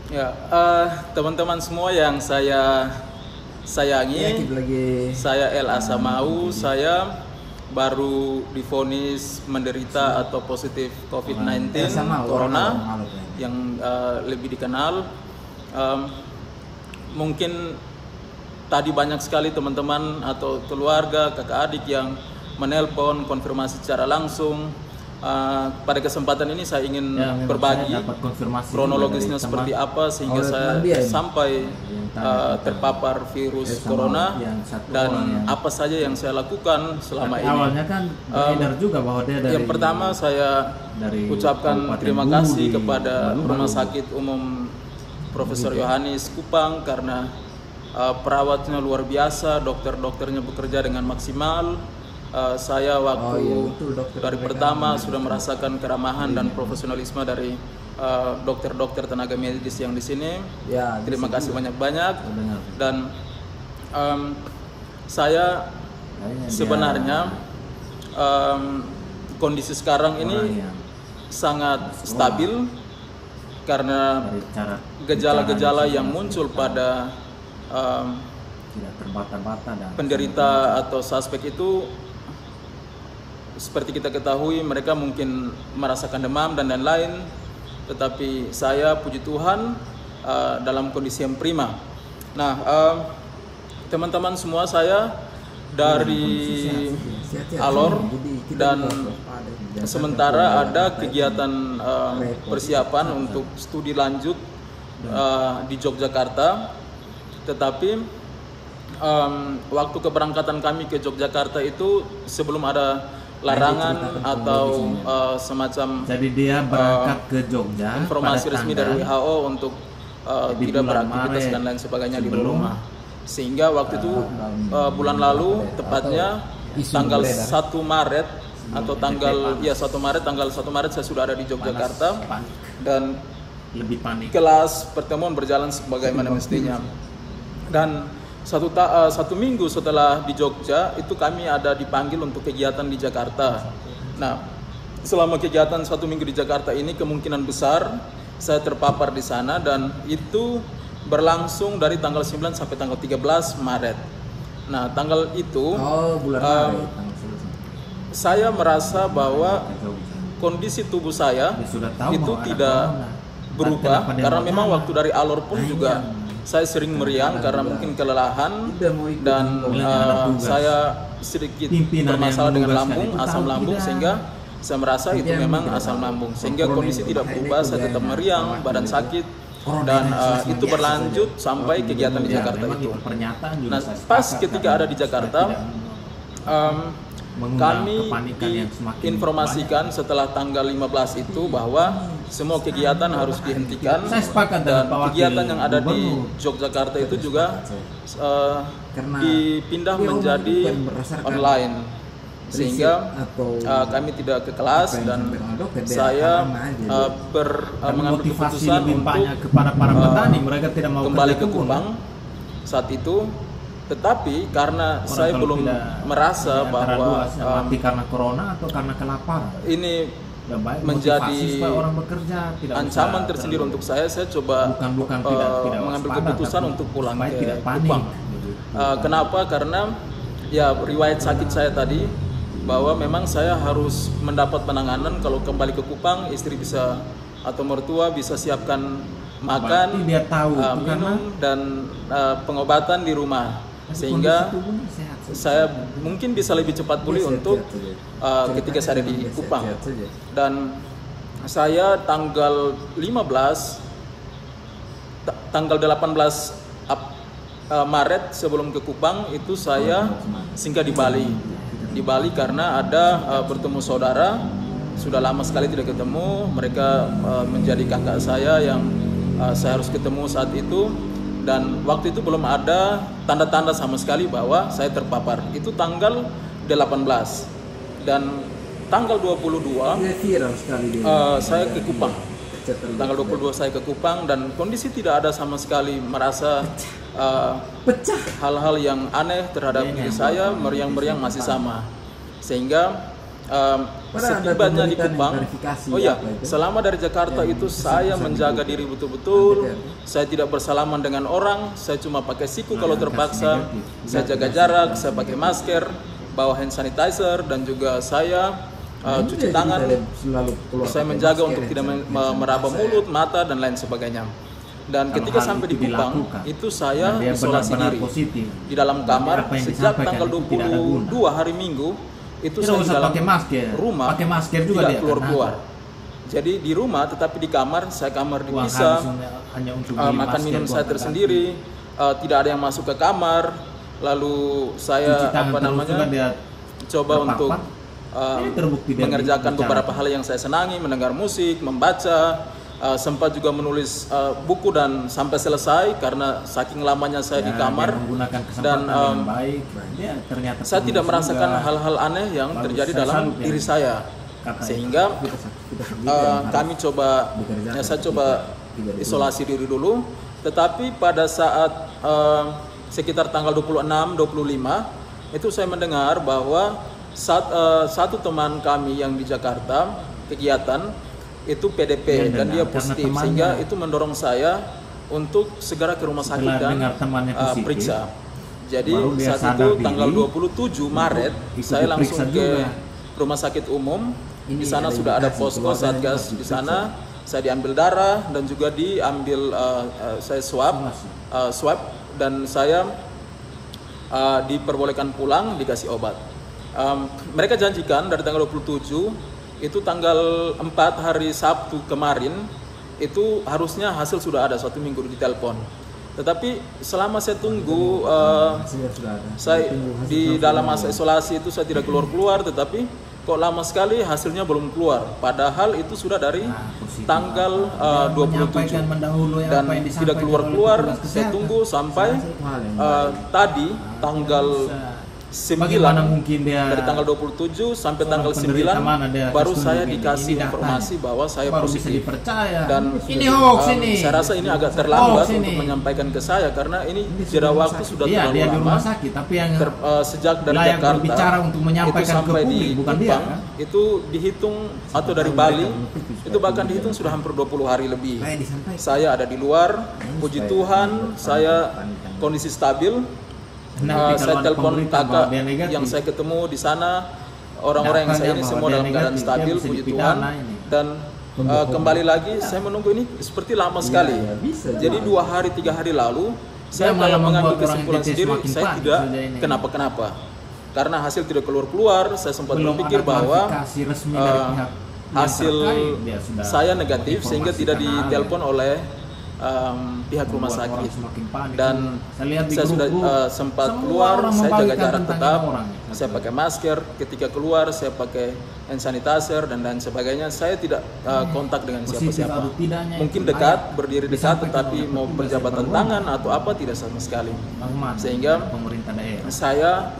Ya, teman-teman semua yang saya sayangi, saya El Asamau, saya baru divonis menderita atau positif COVID-19, Corona, yang lebih dikenal. Mungkin tadi banyak sekali teman-teman atau keluarga, kakak adik yang menelpon konfirmasi secara langsung. Pada kesempatan ini saya ingin berbagi kronologisnya seperti apa sehingga saya sampai terpapar virus corona dan apa saja yang saya lakukan selama ini. Awalnya kan beredar juga bahwa dia dari, yang pertama saya ucapkan terima kasih kepada Rumah Sakit Umum Profesor Yohanis Kupang karena perawatnya luar biasa, dokter-dokternya bekerja dengan maksimal. Saya waktu dari pertama sudah merasakan keramahan dan profesionalisme dari dokter-dokter tenaga medis yang di sini. Terima kasih banyak-banyak. Dan saya sebenarnya kondisi sekarang ini sangat stabil karena gejala-gejala yang muncul pada penderita atau suspek itu seperti kita ketahui mereka mungkin merasakan demam dan lain-lain, tetapi saya puji Tuhan dalam kondisi yang prima. Nah, teman-teman semua, saya dari Alor dan sementara ada kegiatan persiapan untuk studi lanjut di Yogyakarta, tetapi waktu keberangkatan kami ke Yogyakarta itu sebelum ada larangan atau semacam jadi dia berangkat ke Jogja informasi resmi dari WHO untuk tidak beraktivitas dan lain sebagainya di rumah, sehingga waktu itu bulan lalu tepatnya tanggal 1 Maret atau tanggal 1 Maret saya sudah ada di Yogyakarta dan lebih panik. Kelas pertemuan berjalan sebagaimana mestinya. Dan satu minggu setelah di Jogja itu kami ada dipanggil untuk kegiatan di Jakarta. Nah, selama kegiatan 1 minggu di Jakarta ini kemungkinan besar saya terpapar di sana dan itu berlangsung dari tanggal 9 sampai tanggal 13 Maret. Nah, tanggal itu saya merasa bahwa kondisi tubuh saya itu tidak berubah karena memang waktu dari Alor pun juga saya sering meriang karena mungkin kelelahan dan saya sedikit bermasalah dengan lambung, asam lambung, sehingga saya merasa itu memang asam lambung, sehingga kondisi tidak berubah, saya tetap meriang, badan sakit, dan itu berlanjut sampai kegiatan di Jakarta itu. Nah, pas ketika ada di Jakarta, kami diinformasikan setelah tanggal 15 itu bahwa semua kegiatan harus dihentikan dan kegiatan yang ada di Yogyakarta itu juga dipindah menjadi online, sehingga kami tidak ke kelas dan saya mengambil keputusan untuk kepada para petani mereka tidak mau kembali ke Kupang saat itu. Tetapi karena saya belum merasa bahwa karena corona atau karena kelaparan ini menjadi orang bekerja, ancaman tersendiri untuk saya coba mengambil keputusan untuk pulang ke Kupang. Kenapa? Karena ya riwayat sakit saya tadi bahwa memang saya harus mendapat penanganan. Kalau kembali ke Kupang, istri bisa atau mertua bisa siapkan makan, dia tahu, minum dan pengobatan di rumah, sehingga saya mungkin bisa lebih cepat pulih untuk ketika saya ada di Kupang. Dan saya tanggal 18 Maret sebelum ke Kupang itu saya singgah di Bali karena ada bertemu saudara, sudah lama sekali tidak ketemu. Mereka menjadi kakak saya yang saya harus ketemu saat itu. Dan waktu itu belum ada tanda-tanda sama sekali bahwa saya terpapar. Itu tanggal 18. Dan tanggal 22 saya ke Kupang. Tanggal 22 saya ke Kupang dan kondisi tidak ada sama sekali merasa hal-hal yang aneh terhadap diri saya, meriang-meriang masih sama. Sehingga setibanya di Kupang. Oh iya, selama dari Jakarta itu saya menjaga diri betul-betul. Saya tidak bersalaman dengan orang. Saya cuma pakai siku kalau terpaksa. Saya jaga jarak. Saya pakai masker, bawa hand sanitizer, dan juga saya cuci tangan. Saya menjaga untuk tidak meraba mulut, mata, dan lain sebagainya. Dan ketika sampai di Kupang, itu saya isolasi diri di dalam kamar sejak tanggal 22 hari Minggu. Itu saya di dalam rumah, pakai masker juga tidak keluar-keluar. Jadi di rumah, tetapi di kamar, saya kamar dipisah, makan minum saya tersendiri, tidak ada yang masuk ke kamar. Lalu saya coba untuk mengerjakan beberapa hal yang saya senangi, mendengar musik, membaca. Sempat juga menulis buku dan sampai selesai karena saking lamanya saya di kamar. Dan saya tidak merasakan hal-hal aneh yang terjadi dalam diri saya, sehingga saya coba isolasi diri dulu. Tetapi pada saat sekitar tanggal 26-25 itu saya mendengar bahwa satu teman kami yang di Jakarta kegiatan itu PDP dan dia positif, sehingga itu mendorong saya untuk segera ke rumah sakit dan periksa. Jadi saat itu tanggal 27 Maret saya langsung ke rumah sakit umum. Di sana sudah ada posko Satgas di sana. Saya diambil darah dan juga diambil saya swab dan saya diperbolehkan pulang, dikasih obat. Mereka janjikan dari tanggal 27 itu tanggal 4 hari Sabtu kemarin itu harusnya hasil sudah ada, 1 minggu di telepon. Tetapi selama saya tunggu, saya di dalam masa isolasi itu saya tidak keluar-keluar, tetapi kok lama sekali hasilnya belum keluar. Padahal itu sudah dari tanggal 27 dan tidak keluar-keluar. Saya tunggu sampai tadi tanggal 9, dari tanggal 27 sampai tanggal 9 baru saya dikasih informasi bahwa saya positif. Dan ini hoax ini. Saya rasa ini agak terlambat untuk menyampaikan ke saya karena ini jeda waktu sudah terlalu lama. Sejak dari Jakarta untuk menyampaikan itu sampai ke publik, di bukan Kupang dia, itu dihitung, atau dari Bali itu bahkan dihitung sudah hampir 20 hari lebih. Saya ada di luar, puji Tuhan saya kondisi stabil. Saya telepon kakak yang saya ketemu di sana, orang-orang yang saya ini semua dalam keadaan stabil, puji Tuhan. Dan kembali lagi saya menunggu ini seperti lama sekali. Jadi 2 hari 3 hari lalu saya malah mengambil kesimpulan sendiri, saya tidak kenapa-kenapa karena hasil tidak keluar-keluar. Saya sempat berpikir bahwa hasil saya negatif sehingga tidak ditelepon oleh pihak rumah sakit. Dan saya sudah sempat keluar, saya jaga jarak tetap, saya pakai masker, ketika keluar saya pakai hand sanitizer dan lain sebagainya. Saya tidak kontak dengan siapa-siapa, mungkin dekat, berdiri dekat, tetapi mau berjabatan tangan atau apa tidak sama sekali. Sehingga saya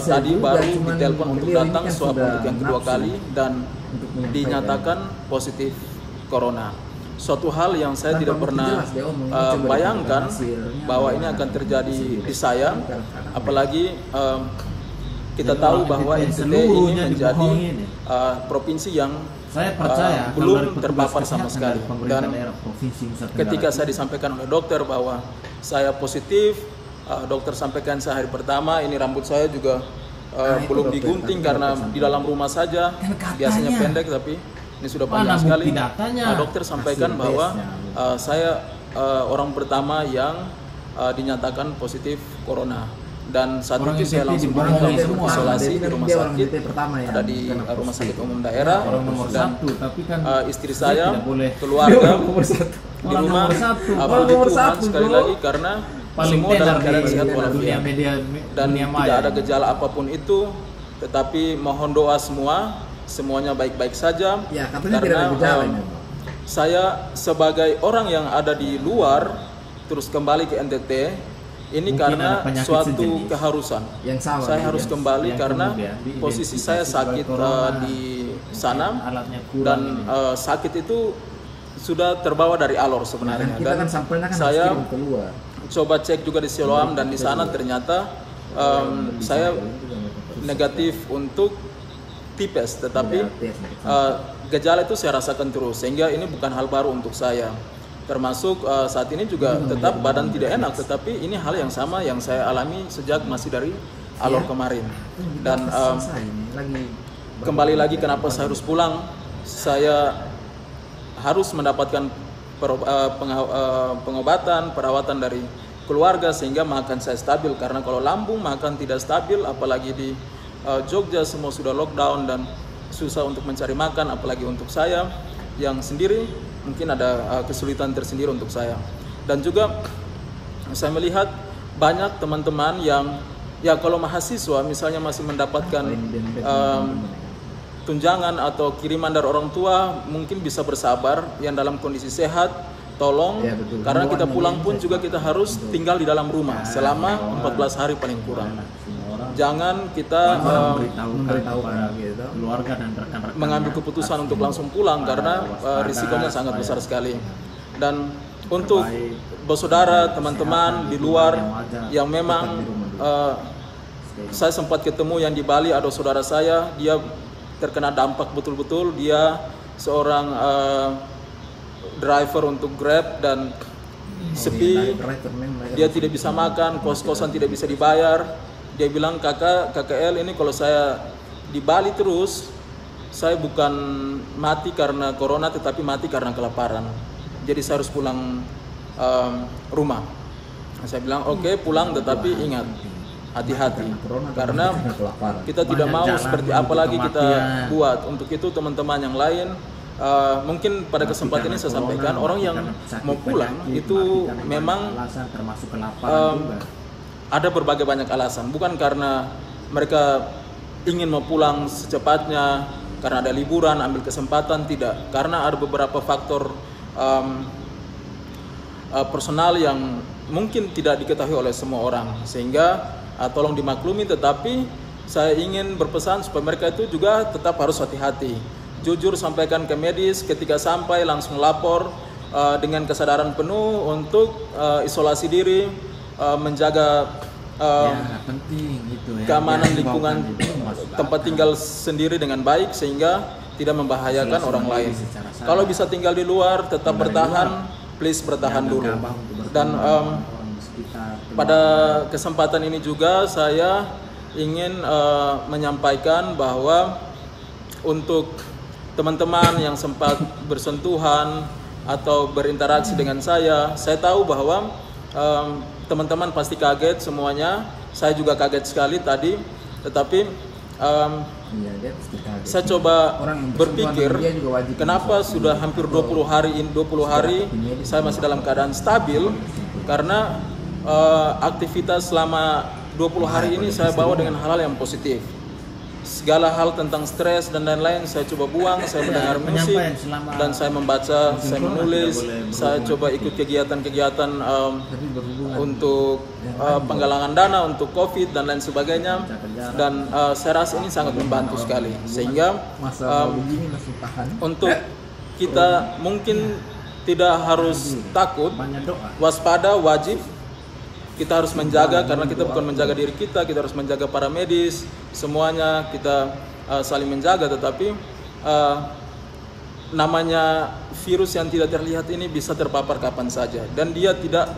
tadi baru ditelepon untuk datang swab untuk yang kedua kali dan dinyatakan positif corona. Suatu hal yang saya tidak pernah bayangkan bahwa ini akan terjadi di saya, apalagi kita tahu bahwa NTT ini menjadi provinsi yang belum terpapar sama sekali. Dan ketika saya disampaikan oleh dokter bahwa saya positif, dokter sampaikan saya hari pertama ini rambut saya juga belum digunting karena di dalam rumah saja, biasanya pendek tapi ini sudah panjang sekali. Dokter sampaikan bahwa saya orang pertama yang dinyatakan positif corona. Dan saat itu saya langsung berangkat isolasi di rumah sakit, ada di rumah sakit umum daerah. Dan istri saya, keluarga di rumah, puji Tuhan sekali lagi karena semua dalam keadaan sehat walafiat dan tidak ada gejala apapun itu. Tetapi mohon doa semuanya baik-baik saja, karena saya sebagai orang yang ada di luar terus kembali ke NTT ini karena suatu keharusan. Saya harus kembali karena posisi saya sakit di sana dan sakit itu sudah terbawa dari alor sebenarnya. Dan saya coba cek juga di Siloam dan di sana ternyata saya negatif untuk tipes, tetapi Ada tes, gitu. gejala itu saya rasakan terus, sehingga ini bukan hal baru untuk saya. Termasuk saat ini juga tetap badan tidak enak, tetapi ini hal yang sama yang saya alami sejak masih dari alor kemarin. Dan Selesai ini lagi kembali lagi kenapa saya harus pulang, saya harus mendapatkan pengobatan, perawatan dari keluarga sehingga makan saya stabil, karena kalau lambung makan tidak stabil, apalagi di Jogja semua sudah lockdown dan susah untuk mencari makan, apalagi untuk saya yang sendiri mungkin ada kesulitan tersendiri untuk saya. Dan juga saya melihat banyak teman-teman yang ya kalau mahasiswa misalnya masih mendapatkan tunjangan atau kiriman dari orang tua, mungkin bisa bersabar. Yang dalam kondisi sehat tolong, Ya, betul. karena kita Himbauan pulang ini pun saya juga sepakat. kita harus Betul. tinggal di dalam rumah selama semua 14 hari paling kurang. semua orang Jangan kita memberitahu pada gitu, keluarga dan rekan-rekan mengambil keputusan untuk langsung pulang karena risikonya sangat besar sekali. Dan untuk saudara, teman-teman di luar yang memang saya sempat ketemu yang di Bali, ada saudara saya, dia terkena dampak betul-betul. Dia seorang driver untuk Grab dan sepi, dia tidak bisa makan, kos-kosan tidak bisa dibayar. Dia bilang, KKL ini kalau saya di Bali terus, saya bukan mati karena corona tetapi mati karena kelaparan. Jadi saya harus pulang rumah. Saya bilang oke, pulang, tetapi ingat hati-hati karena kita tidak mau seperti apa lagi kita buat. Untuk itu teman-teman yang lain, mungkin pada kesempatan ini saya sampaikan, orang yang mau pulang itu memang termasuk kelaparan juga. Ada berbagai banyak alasan, bukan karena mereka ingin mau pulang secepatnya karena ada liburan, ambil kesempatan, tidak. Karena ada beberapa faktor personal yang mungkin tidak diketahui oleh semua orang, sehingga tolong dimaklumi. Tetapi saya ingin berpesan supaya mereka itu juga tetap harus hati-hati, jujur sampaikan ke medis, ketika sampai langsung lapor dengan kesadaran penuh untuk isolasi diri, menjaga penting itu ya, keamanan lingkungan tempat tinggal sendiri dengan baik sehingga tidak membahayakan orang lain. Kalau bisa tinggal di luar, tetap bertahan, please bertahan dulu. Dan pada kesempatan ini juga saya ingin menyampaikan bahwa untuk teman-teman yang sempat bersentuhan atau berinteraksi dengan saya tahu bahwa teman-teman pasti kaget semuanya. Saya juga kaget sekali tadi, tetapi saya coba berpikir kenapa sudah hampir 20 hari saya masih dalam keadaan stabil, karena aktivitas selama 20 hari ini saya bawa dengan hal-hal yang positif. Segala hal tentang stres dan lain-lain saya coba buang, saya mendengar musik dan saya membaca, saya menulis, saya coba ikut kegiatan-kegiatan untuk penggalangan dana untuk COVID dan lain sebagainya. Dan saya rasa ini sangat membantu sekali, sehingga untuk kita mungkin tidak harus takut, waspada, wajib. Kita harus menjaga, karena kita bukan menjaga diri kita harus menjaga para medis, semuanya kita saling menjaga. Tetapi namanya virus yang tidak terlihat ini bisa terpapar kapan saja, dan dia tidak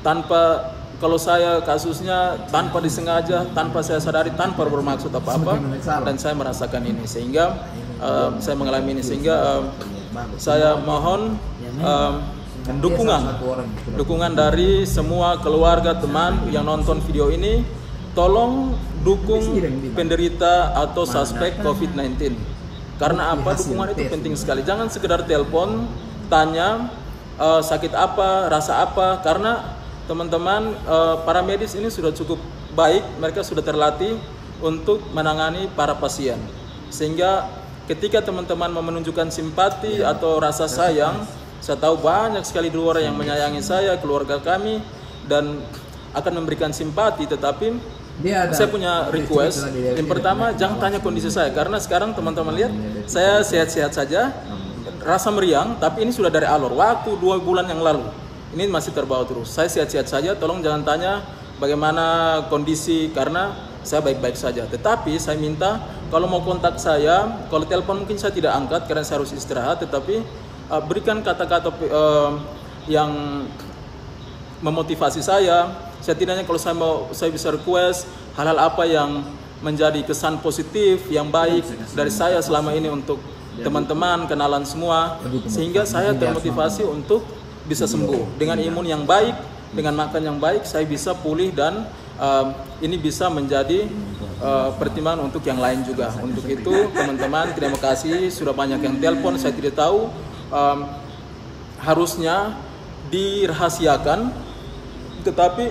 tanpa, kalau saya kasusnya tanpa disengaja, tanpa saya sadari, tanpa bermaksud apa-apa, dan saya merasakan ini sehingga saya mengalami ini, sehingga saya mohon dukungan dari semua keluarga, teman yang nonton video ini. Tolong dukung penderita atau suspek COVID-19. Karena apa? Dukungan itu penting sekali. Jangan sekedar telepon, tanya sakit apa, rasa apa. Karena teman-teman para medis ini sudah cukup baik, mereka sudah terlatih untuk menangani para pasien. Sehingga ketika teman-teman mau menunjukkan simpati atau rasa sayang, saya tahu banyak sekali di luar yang menyayangi saya, keluarga kami, dan akan memberikan simpati. Tetapi saya punya request. Yang pertama, jangan tanya kondisi saya, karena sekarang teman-teman lihat saya sehat-sehat saja, rasa meriang, tapi ini sudah dari alor. Waktu 2 bulan yang lalu, ini masih terbawa terus. Saya sehat-sehat saja. Tolong jangan tanya bagaimana kondisi, karena saya baik-baik saja. Tetapi saya minta kalau mau kontak saya, kalau telepon mungkin saya tidak angkat karena saya harus istirahat, tetapi berikan kata-kata yang memotivasi saya. Setidaknya kalau saya bisa request hal-hal apa yang menjadi kesan positif yang baik dari saya selama ini untuk teman-teman, kenalan semua, sehingga saya termotivasi untuk bisa sembuh dengan imun yang baik, dengan makan yang baik, saya bisa pulih dan ini bisa menjadi pertimbangan untuk yang lain juga. Untuk itu teman-teman, terima kasih sudah banyak yang telepon. Saya tidak tahu harusnya dirahasiakan, tetapi